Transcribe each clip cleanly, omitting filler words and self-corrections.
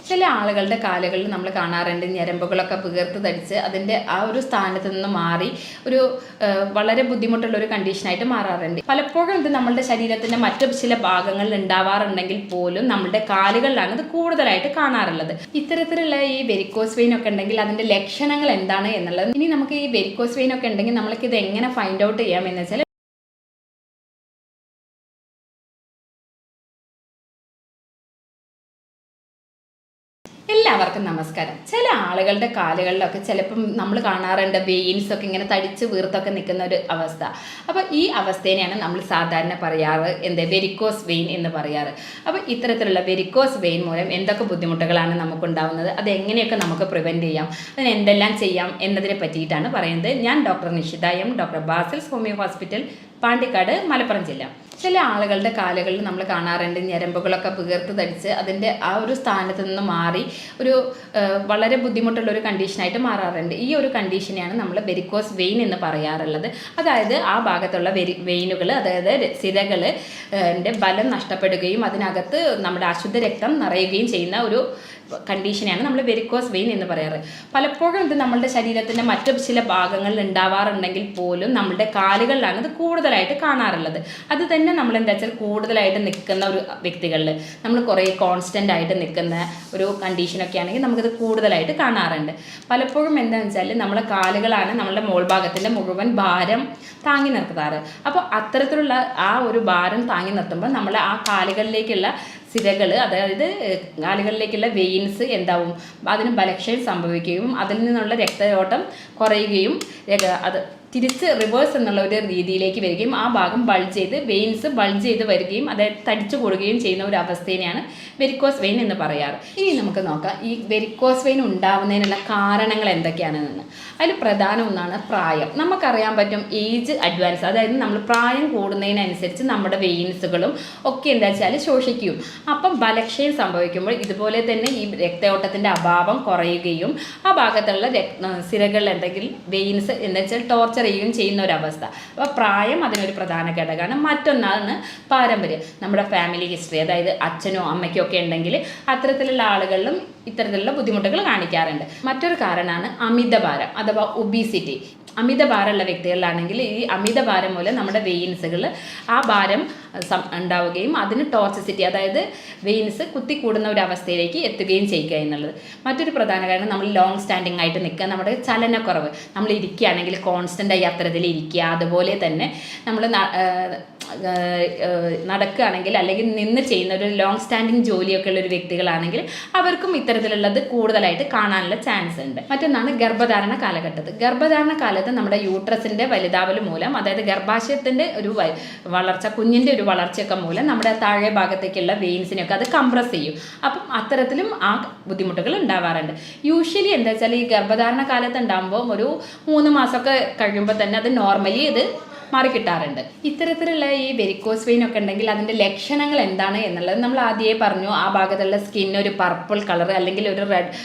ചില ആളുകളുടെ കാലുകളിൽ നമ്മൾ കാണാറുണ്ട് ഞരമ്പുകളൊക്കെ വീർത്ത് തടിച്ച് അതിൻ്റെ ആ ഒരു സ്ഥാനത്ത് നിന്ന് മാറി ഒരു വളരെ ബുദ്ധിമുട്ടുള്ള ഒരു കണ്ടീഷനായിട്ട് മാറാറുണ്ട്. പലപ്പോഴും ഇത് നമ്മളുടെ ശരീരത്തിൻ്റെ മറ്റു ചില ഭാഗങ്ങളിൽ ഉണ്ടാവാറുണ്ടെങ്കിൽ പോലും നമ്മളുടെ കാലുകളിലാണ് ഇത് കൂടുതലായിട്ട് കാണാറുള്ളത്. ഇത്തരത്തിലുള്ള ഈ വെരിക്കോസ് വെയിൻ ഒക്കെ ഉണ്ടെങ്കിൽ അതിൻ്റെ ലക്ഷണങ്ങൾ എന്താണ് എന്നുള്ളത്. ഇനി നമുക്ക് ഈ വെരിക്കോസ് വെയിൻ ഒക്കെ ഉണ്ടെങ്കിൽ നമ്മൾക്ക് ഇത് എങ്ങനെ ഫൈൻഡ് ഔട്ട് ചെയ്യാം എന്ന് വെച്ചാൽ, എല്ലാവർക്കും നമസ്കാരം. ചില ആളുകളുടെ കാലുകളിലൊക്കെ ചിലപ്പം നമ്മൾ കാണാറുണ്ട് വെയിൻസൊക്കെ ഇങ്ങനെ തടിച്ച് വീർത്തൊക്കെ നിൽക്കുന്ന ഒരു അവസ്ഥ. അപ്പോൾ ഈ അവസ്ഥേനെയാണ് നമ്മൾ സാധാരണ പറയാറ് വെരിക്കോസ് വെയിൻ എന്ന് പറയാറ്. അപ്പോൾ ഇത്തരത്തിലുള്ള വെരിക്കോസ് വെയിൻ മൂലം എന്തൊക്കെ ബുദ്ധിമുട്ടുകളാണ് നമുക്കുണ്ടാവുന്നത്, അതെങ്ങനെയൊക്കെ നമുക്ക് പ്രിവെൻറ്റ് ചെയ്യാം, അതിന് എന്തെല്ലാം ചെയ്യാം എന്നതിനെ പറ്റിയിട്ടാണ് പറയുന്നത്. ഞാൻ doctor Nishitha M, doctor Basil's homeo hospital, Pandikkad, Malappuram ജില്ല. ചില ആളുകളുടെ കാലുകളിൽ നമ്മൾ കാണാറുണ്ട് ഞരമ്പുകളൊക്കെ വീർത്ത് തടിച്ച് അതിൻ്റെ ആ ഒരു സ്ഥാനത്ത് നിന്ന് മാറി ഒരു വളരെ ബുദ്ധിമുട്ടുള്ള ഒരു കണ്ടീഷനായിട്ട് മാറാറുണ്ട്. ഈ ഒരു കണ്ടീഷനെയാണ് നമ്മൾ വെരിക്കോസ് വെയിൻ എന്ന് പറയാറുള്ളത്. അതായത് ആ ഭാഗത്തുള്ള വെയിനുകൾ, അതായത് സിരകൾ ബലം നഷ്ടപ്പെടുകയും അതിനകത്ത് നമ്മുടെ അശുദ്ധ രക്തം നിറയുകയും ചെയ്യുന്ന ഒരു കണ്ടീഷനെയാണ് നമ്മൾ വെരിക്കോസ് വെയിൻ എന്ന് പറയാറ്. പലപ്പോഴും ഇത് നമ്മളുടെ ശരീരത്തിൻ്റെ മറ്റു ചില ഭാഗങ്ങളിൽ ഉണ്ടാവാറുണ്ടെങ്കിൽ പോലും നമ്മളുടെ കാലുകളിലാണ് ഇത് കൂടുതലായിട്ട് കാണാറുള്ളത്. അത് തന്നെ നമ്മൾ എന്താ വെച്ചാൽ കൂടുതലായിട്ട് നിൽക്കുന്ന ഒരു വ്യക്തികളിൽ നമ്മൾ കുറേ കോൺസ്റ്റൻ്റ് ആയിട്ട് നിൽക്കുന്ന ഒരു കണ്ടീഷനൊക്കെ ആണെങ്കിൽ നമുക്കിത് കൂടുതലായിട്ട് കാണാറുണ്ട്. പലപ്പോഴും എന്താണെന്ന് വെച്ചാൽ നമ്മളെ കാലുകളാണ് നമ്മളുടെ മോൾ ഭാഗത്തിൻ്റെ മുഴുവൻ ഭാരം താങ്ങി നിർത്താറ്. അപ്പോൾ അത്തരത്തിലുള്ള ആ ഒരു ഭാരം താങ്ങി നിർത്തുമ്പോൾ നമ്മൾ ആ കാലുകളിലേക്കുള്ള സിരകൾ, അതായത് കാലുകളിലേക്കുള്ള വെയിൻസ് എന്താവും, അതിന് ബലക്ഷയം സംഭവിക്കുകയും അതിൽ നിന്നുള്ള രക്തയോട്ടം കുറയുകയും അത് തിരിച്ച് റിവേഴ്സ് എന്നുള്ള ഒരു രീതിയിലേക്ക് വരികയും ആ ഭാഗം ബൾജ് ചെയ്ത് വെയിൻസ് ബൾജ് ചെയ്ത് വരികയും അതായത് തടിച്ചു കൂടുകയും ചെയ്യുന്ന ഒരു അവസ്ഥേനെയാണ് വെരിക്കോസ് വെയിൻ എന്ന് പറയാറ്. ഇനി നമുക്ക് നോക്കാം ഈ വെരിക്കോസ് വെയിൻ ഉണ്ടാവുന്നതിനുള്ള കാരണങ്ങൾ എന്തൊക്കെയാണെന്ന്. അതിൽ പ്രധാന ഒന്നാണ് പ്രായം. നമുക്കറിയാൻ പറ്റും ഏജ് അഡ്വാൻസ്, അതായത് നമ്മൾ പ്രായം കൂടുന്നതിനനുസരിച്ച് നമ്മുടെ വെയിൻസുകളും ഒക്കെ എന്താ വെച്ചാൽ ശോഷിക്കും. അപ്പം ബലക്ഷയം സംഭവിക്കുമ്പോൾ ഇതുപോലെ തന്നെ ഈ രക്തയോട്ടത്തിൻ്റെ അഭാവം കുറയുകയും ആ ഭാഗത്തുള്ള സിരകളിൽ എന്തെങ്കിലും വെയിൻസ് എന്താ വെച്ചാൽ ടോർച്ചർ ചെയ്യുകയും ചെയ്യുന്ന ഒരവസ്ഥ. അപ്പോൾ പ്രായം അതിനൊരു പ്രധാന ഘടകമാണ്. മറ്റൊന്നാണ് പാരമ്പര്യം. നമ്മുടെ ഫാമിലി ഹിസ്റ്ററി, അതായത് അച്ഛനോ അമ്മയ്ക്കോ ഒക്കെ ഉണ്ടെങ്കിൽ അത്തരത്തിലുള്ള ആളുകളിലും ഇത്തരത്തിലുള്ള ബുദ്ധിമുട്ടുകൾ കാണിക്കാറുണ്ട്. മറ്റൊരു കാരണമാണ് അമിതഭാരം അഥവാ ഒബീസിറ്റി. അമിതഭാരമുള്ള വ്യക്തികളിലാണെങ്കിൽ ഈ അമിതഭാരം മൂലം നമ്മുടെ വെയിൻസുകൾ ആ ഭാരം ഉണ്ടാവുകയും അതിന് ടോക്സിസിറ്റി, അതായത് വെയിൻസ് കുത്തിക്കൂടുന്ന ഒരു അവസ്ഥയിലേക്ക് എത്തുകയും ചെയ്യുക എന്നുള്ളത്. മറ്റൊരു പ്രധാന കാരണം നമ്മൾ ലോങ് സ്റ്റാൻഡിങ് ആയിട്ട് നിൽക്കുക, നമ്മുടെ ചലനക്കുറവ്. നമ്മൾ ഇരിക്കുകയാണെങ്കിൽ കോൺസ്റ്റൻ്റായി അത്തരത്തിൽ ഇരിക്കുക, അതുപോലെ തന്നെ നമ്മൾ നടക്കുകയാണെങ്കിൽ അല്ലെങ്കിൽ നിന്ന് ചെയ്യുന്ന ഒരു ലോങ് സ്റ്റാൻഡിങ് ജോലിയൊക്കെ ഉള്ള ഒരു വ്യക്തികളാണെങ്കിൽ അവർക്കും ഇത്തരത്തിലുള്ളത് കൂടുതലായിട്ട് കാണാനുള്ള ചാൻസ് ഉണ്ട്. മറ്റൊന്നാണ് ഗർഭധാരണ കാലഘട്ടത്തിൽ. ഗർഭധാരണ കാലത്ത് നമ്മുടെ യൂട്രസിൻ്റെ വലുതാവൽ മൂലം, അതായത് ഗർഭാശയത്തിൻ്റെ ഒരു വളർച്ച, കുഞ്ഞിൻ്റെ ഒരു വളർച്ചയൊക്കെ മൂലം നമ്മുടെ താഴെ ഭാഗത്തേക്കുള്ള വെയിൻസിനൊക്കെ അത് കംപ്രസ് ചെയ്യും. അപ്പം അത്തരത്തിലും ആ ബുദ്ധിമുട്ടുകൾ ഉണ്ടാവാറുണ്ട്. യൂഷ്വലി എന്താ വെച്ചാൽ ഈ ഗർഭധാരണ കാലത്ത് ഉണ്ടാകുമ്പോൾ ഒരു 3 മാസമൊക്കെ കഴിയുമ്പോൾ തന്നെ അത് നോർമലി ഇത് മാറിക്കിട്ടാറുണ്ട്. ഇത്തരത്തിലുള്ള ഈ വെരിക്കോസ് വെയിൻ ഒക്കെ ഉണ്ടെങ്കിൽ അതിൻ്റെ ലക്ഷണങ്ങൾ എന്താണ് എന്നുള്ളത് നമ്മൾ ആദ്യമേ പറഞ്ഞു. ആ ഭാഗത്തുള്ള സ്കിൻ ഒരു പർപ്പിൾ കളർ അല്ലെങ്കിൽ ഒരു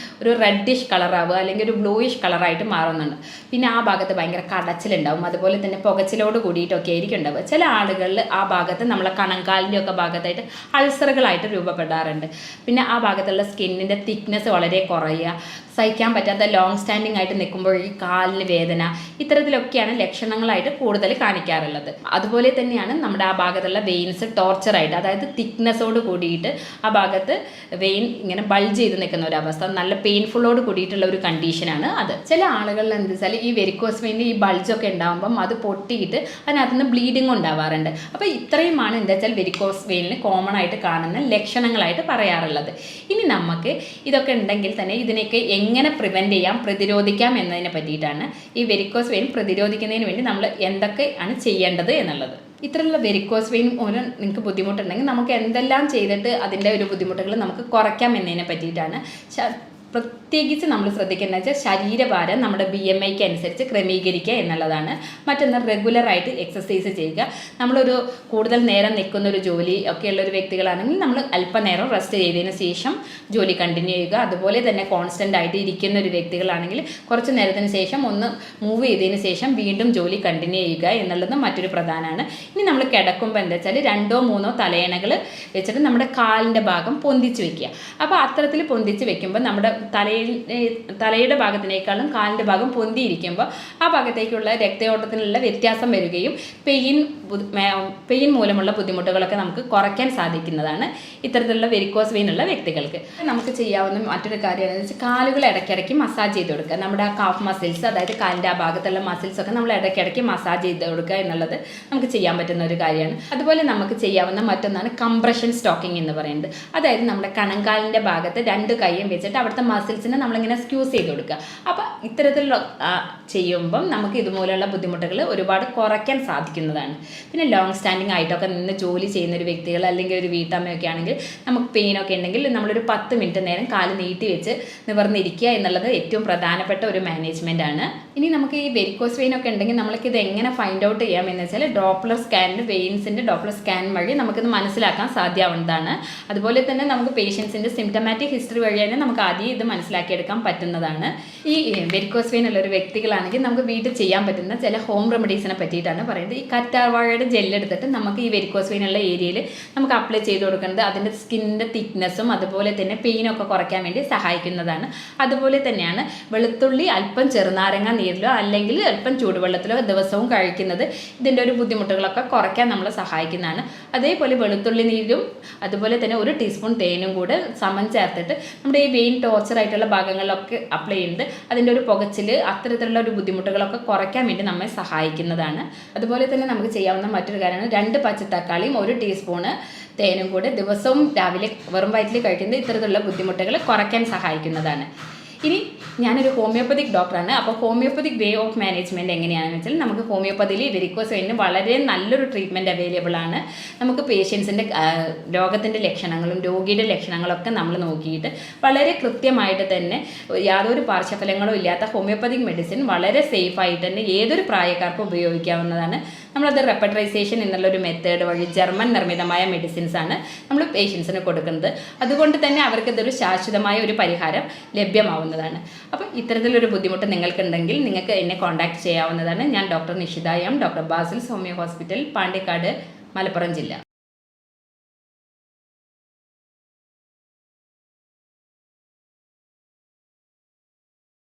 റെഡിഷ് കളറാവുക അല്ലെങ്കിൽ ഒരു ബ്ലൂയിഷ് കളറായിട്ട് മാറുന്നുണ്ട്. പിന്നെ ആ ഭാഗത്ത് ഭയങ്കര കടച്ചിലുണ്ടാവും, അതുപോലെ തന്നെ പുകച്ചിലോട് കൂടിയിട്ടൊക്കെ ആയിരിക്കും ഉണ്ടാവുക. ചില ആളുകളിൽ ആ ഭാഗത്ത് നമ്മളെ കണങ്കാലിൻ്റെ ഒക്കെ ഭാഗത്തായിട്ട് അൾസറുകളായിട്ട് രൂപപ്പെടാറുണ്ട്. പിന്നെ ആ ഭാഗത്തുള്ള സ്കിന്നിൻ്റെ തിക്നെസ് വളരെ കുറയുക, സഹിക്കാൻ പറ്റാത്ത ലോങ് സ്റ്റാൻഡിങ് ആയിട്ട് നിൽക്കുമ്പോൾ ഈ കാലിന് വേദന, ഇത്തരത്തിലൊക്കെയാണ് ലക്ഷണങ്ങളായിട്ട് കൂടുതൽ കാണിക്കാറുള്ളത്. അതുപോലെ തന്നെയാണ് നമ്മുടെ ആ ഭാഗത്തുള്ള വെയിൻസ് ടോർച്ചറായിട്ട്, അതായത് തിക്നെസ്സോട് കൂടിയിട്ട് ആ ഭാഗത്ത് വെയിൻ ഇങ്ങനെ ബൾജ് ചെയ്ത് നിൽക്കുന്ന ഒരു അവസ്ഥ, നല്ല പെയിൻഫുള്ളോട് കൂടിയിട്ടുള്ള ഒരു കണ്ടീഷനാണ് അത്. ചില ആളുകളിൽ എന്താ വെച്ചാൽ ഈ വെരിക്കോസ് വെയിൻ്റെ ഈ ബൾജൊക്കെ ഉണ്ടാകുമ്പം അത് പൊട്ടിയിട്ട് അതിനകത്ത് നിന്ന് ബ്ലീഡിങ് ഉണ്ടാവാറുണ്ട്. അപ്പോൾ ഇത്രയുമാണ് എന്താ വെച്ചാൽ വെരിക്കോസ് വെയിനിൽ കോമൺ ആയിട്ട് കാണുന്ന ലക്ഷണങ്ങളായിട്ട് പറയാറുള്ളത്. ഇനി നമുക്ക് ഇതൊക്കെ ഉണ്ടെങ്കിൽ തന്നെ ഇതിനൊക്കെ എങ്ങനെ പ്രിവെൻറ്റ് ചെയ്യാം, പ്രതിരോധിക്കാം എന്നതിനെ പറ്റിയിട്ടാണ്. ഈ വെരിക്കോസ് വെയിൻ പ്രതിരോധിക്കുന്നതിന് വേണ്ടി നമ്മൾ എന്തൊക്കെ ആണ് ചെയ്യേണ്ടത് എന്നുള്ളത്. ഇത്തരമുള്ള വെരിക്കോസ് വെയിൻ മൂലം നിങ്ങൾക്ക് ബുദ്ധിമുട്ടുണ്ടെങ്കിൽ നമുക്ക് എന്തെല്ലാം ചെയ്തിട്ട് അതിൻ്റെ ഒരു ബുദ്ധിമുട്ടുകൾ നമുക്ക് കുറയ്ക്കാം എന്നതിനെ പറ്റിയിട്ടാണ്. പ്രത്യേകിച്ച് നമ്മൾ ശ്രദ്ധിക്കുന്നത് വെച്ചാൽ ശരീരഭാരം നമ്മുടെ BMIക്ക് അനുസരിച്ച് ക്രമീകരിക്കുക എന്നുള്ളതാണ്. മറ്റൊന്ന് റെഗുലറായിട്ട് എക്സസൈസ് ചെയ്യുക. നമ്മളൊരു കൂടുതൽ നേരം നിൽക്കുന്ന ഒരു ജോലി ഒക്കെയുള്ള ഒരു വ്യക്തികളാണെങ്കിൽ നമ്മൾ അല്പനേരം റെസ്റ്റ് ചെയ്തതിന് ശേഷം ജോലി കണ്ടിന്യൂ ചെയ്യുക. അതുപോലെ തന്നെ കോൺസ്റ്റൻ്റ് ആയിട്ട് ഇരിക്കുന്ന ഒരു വ്യക്തികളാണെങ്കിൽ കുറച്ച് നേരത്തിന് ശേഷം ഒന്ന് മൂവ് ചെയ്തതിന് ശേഷം വീണ്ടും ജോലി കണ്ടിന്യൂ ചെയ്യുക എന്നുള്ളത് മറ്റൊരു പ്രധാനമാണ്. ഇനി നമ്മൾ കിടക്കുമ്പോൾ എന്താ വെച്ചാൽ 2 or 3 തലയണകൾ വെച്ചിട്ട് നമ്മുടെ കാലിൻ്റെ ഭാഗം പൊന്തിച്ച് വെക്കുക. അപ്പോൾ അത്തരത്തിൽ പൊന്തിച്ച് വെക്കുമ്പോൾ നമ്മുടെ തലയുടെ ഭാഗത്തിനേക്കാളും കാലിൻ്റെ ഭാഗം പൊന്തിയിരിക്കുമ്പോൾ ആ ഭാഗത്തേക്കുള്ള രക്തയോട്ടത്തിനുള്ള വ്യത്യാസം വരികയും പെയിൻ മൂലമുള്ള ബുദ്ധിമുട്ടുകളൊക്കെ നമുക്ക് കുറയ്ക്കാൻ സാധിക്കുന്നതാണ് ഇത്തരത്തിലുള്ള വെരിക്കോസ് വെയിൻ ഉള്ള വ്യക്തികൾക്ക്. നമുക്ക് ചെയ്യാവുന്ന മറ്റൊരു കാര്യമാണെന്ന് വെച്ചാൽ കാലുകൾ ഇടയ്ക്കിടയ്ക്ക് മസാജ് ചെയ്ത് കൊടുക്കുക. നമ്മുടെ ആ കാഫ് മസിൽസ്, അതായത് കാലിൻ്റെ ആ ഭാഗത്തുള്ള മസിൽസൊക്കെ നമ്മൾ ഇടയ്ക്കിടയ്ക്ക് മസാജ് ചെയ്ത് കൊടുക്കുക എന്നുള്ളത് നമുക്ക് ചെയ്യാൻ പറ്റുന്ന ഒരു കാര്യമാണ്. അതുപോലെ നമുക്ക് ചെയ്യാവുന്ന മറ്റൊന്നാണ് കംപ്രഷൻ സ്റ്റോക്കിംഗ് എന്ന് പറയുന്നത്. അതായത് നമ്മുടെ കണങ്കാലിൻ്റെ ഭാഗത്ത് 2 കൈയും വെച്ചിട്ട് അവിടുത്തെ മസിൽസിനെ നമ്മളിങ്ങനെ സ്ക്യൂസ് ചെയ്ത് കൊടുക്കുക. അപ്പോൾ ഇത്തരത്തിലുള്ള ചെയ്യുമ്പം നമുക്ക് ഇതുപോലെയുള്ള ബുദ്ധിമുട്ടുകൾ ഒരുപാട് കുറയ്ക്കാൻ സാധിക്കുന്നതാണ്. പിന്നെ ലോങ് സ്റ്റാൻഡിങ് ആയിട്ടൊക്കെ നിന്ന് ജോലി ചെയ്യുന്ന ഒരു വ്യക്തികൾ അല്ലെങ്കിൽ ഒരു വീട്ടമ്മയൊക്കെ ആണെങ്കിൽ നമുക്ക് പെയിനൊക്കെ ഉണ്ടെങ്കിൽ നമ്മളൊരു 10 മിനിറ്റ് നേരം കാല് നീട്ടി വെച്ച് നിവർന്നിരിക്കുക എന്നുള്ളത് ഏറ്റവും പ്രധാനപ്പെട്ട ഒരു മാനേജ്മെൻ്റ് ആണ്. ഇനി നമുക്ക് ഈ വെരിക്കോസ് വെയിൻ ഒക്കെ ഉണ്ടെങ്കിൽ നമ്മൾക്കിത് എങ്ങനെ ഫൈൻഡ് ഔട്ട് ചെയ്യാമെന്ന് വെച്ചാൽ ഡോപ്ലർ സ്കാനിൻ്റെ വെയിൻസിൻ്റെ ഡോപ്ലർ സ്കാൻ വഴി നമുക്കിത് മനസ്സിലാക്കാൻ സാധ്യമാവുന്നതാണ്. അതുപോലെ തന്നെ നമുക്ക് പേഷ്യൻസിൻ്റെ സിംറ്റമാറ്റിക് ഹിസ്റ്ററി വഴി തന്നെ നമുക്ക് ആദ്യം ഇത് മനസ്സിലാക്കിയെടുക്കാൻ പറ്റുന്നതാണ്. ഈ വെരിക്കോസ് വെയിൻ ഉള്ള ഒരു വ്യക്തികളാണെങ്കിൽ നമുക്ക് വീട്ടിൽ ചെയ്യാൻ പറ്റുന്ന ചില ഹോം റെമഡീസിനെ പറ്റിയിട്ടാണ് പറയുന്നത്. ഈ കറ്റാർവാഴയുടെ ജെല്ലെടുത്തിട്ട് നമുക്ക് ഈ വെരിക്കോസ് വെയിൻ ഉള്ള ഏരിയയിൽ നമുക്ക് അപ്ലൈ ചെയ്ത് കൊടുക്കുന്നത് അതിൻ്റെ സ്കിന്നിൻ്റെ തിക്നെസ്സും അതുപോലെ തന്നെ പെയിനൊക്കെ കുറയ്ക്കാൻ വേണ്ടി സഹായിക്കുന്നതാണ്. അതുപോലെ തന്നെയാണ് വെളുത്തുള്ളി അല്പം ചെറുനാരങ്ങ നീരിലോ അല്ലെങ്കിൽ അല്പം ചൂടുവെള്ളത്തിലോ ദിവസവും കഴിക്കുന്നത് ഇതിൻ്റെ ഒരു ബുദ്ധിമുട്ടുകളൊക്കെ കുറയ്ക്കാൻ നമ്മളെ സഹായിക്കുന്നതാണ്. അതേപോലെ വെളുത്തുള്ളി നീരും അതുപോലെ തന്നെ 1 ടീസ്പൂൺ തേനും കൂടെ സമം ചേർത്തിട്ട് നമ്മുടെ ഈ വെയിൻ ടോർച്ചറായിട്ടുള്ള ഭാഗങ്ങളിലൊക്കെ അപ്ലൈ ചെയ്യുന്നത് അതിൻ്റെ ഒരു പുകച്ചിൽ അത്തരത്തിലുള്ള ഒരു ബുദ്ധിമുട്ടുകളൊക്കെ കുറയ്ക്കാൻ വേണ്ടി നമ്മെ സഹായിക്കുന്നതാണ്. അതുപോലെ തന്നെ നമുക്ക് ചെയ്യാവുന്ന മറ്റൊരു കാര്യമാണ് 2 പച്ചത്തക്കാളിയും 1 ടീസ്പൂണ് തേനും കൂടെ ദിവസവും രാവിലെ വെറും വയറ്റിൽ കഴിക്കുന്നത് ഇത്തരത്തിലുള്ള ബുദ്ധിമുട്ടുകൾ കുറയ്ക്കാൻ സഹായിക്കുന്നതാണ്. ഇനി ഞാനൊരു ഹോമിയോപ്പതിക് ഡോക്ടറാണ്. അപ്പോൾ ഹോമിയോപ്പതിക് വേ ഓഫ് മാനേജ്മെൻറ്റ് എങ്ങനെയാണെന്ന് വെച്ചാൽ നമുക്ക് ഹോമിയോപ്പതിയിൽ വെരിക്കോസ് വെയിന് വളരെ നല്ലൊരു ട്രീറ്റ്മെൻറ്റ് അവൈലബിൾ ആണ്. നമുക്ക് പേഷ്യൻസിൻ്റെ രോഗത്തിൻ്റെ ലക്ഷണങ്ങളും രോഗിയുടെ ലക്ഷണങ്ങളൊക്കെ നമ്മൾ നോക്കിയിട്ട് വളരെ കൃത്യമായിട്ട് തന്നെ യാതൊരു പാർശ്വഫലങ്ങളും ഇല്ലാത്ത ഹോമിയോപ്പതിക് മെഡിസിൻ വളരെ സേഫായിട്ട് തന്നെ ഏതൊരു പ്രായക്കാർക്കും ഉപയോഗിക്കാവുന്നതാണ്. നമ്മളത് റെപ്പട്രൈസേഷൻ എന്നുള്ളൊരു മെത്തേഡ് വഴി ജർമ്മൻ നിർമ്മിതമായ മെഡിസിൻസാണ് നമ്മൾ പേഷ്യൻസിന് കൊടുക്കുന്നത്. അതുകൊണ്ട് തന്നെ അവർക്ക് ഇതൊരു ശാശ്വതമായ ഒരു പരിഹാരം ലഭ്യമാവുന്നതാണ്. അപ്പോൾ ഇത്തരത്തിലൊരു ബുദ്ധിമുട്ട് നിങ്ങൾക്കുണ്ടെങ്കിൽ നിങ്ങൾക്ക് എന്നെ കോൺടാക്ട് ചെയ്യാവുന്നതാണ്. ഞാൻ doctor Nishitha M, doctor Basil's homeo hospital, Pandikkad, Malappuram ജില്ല.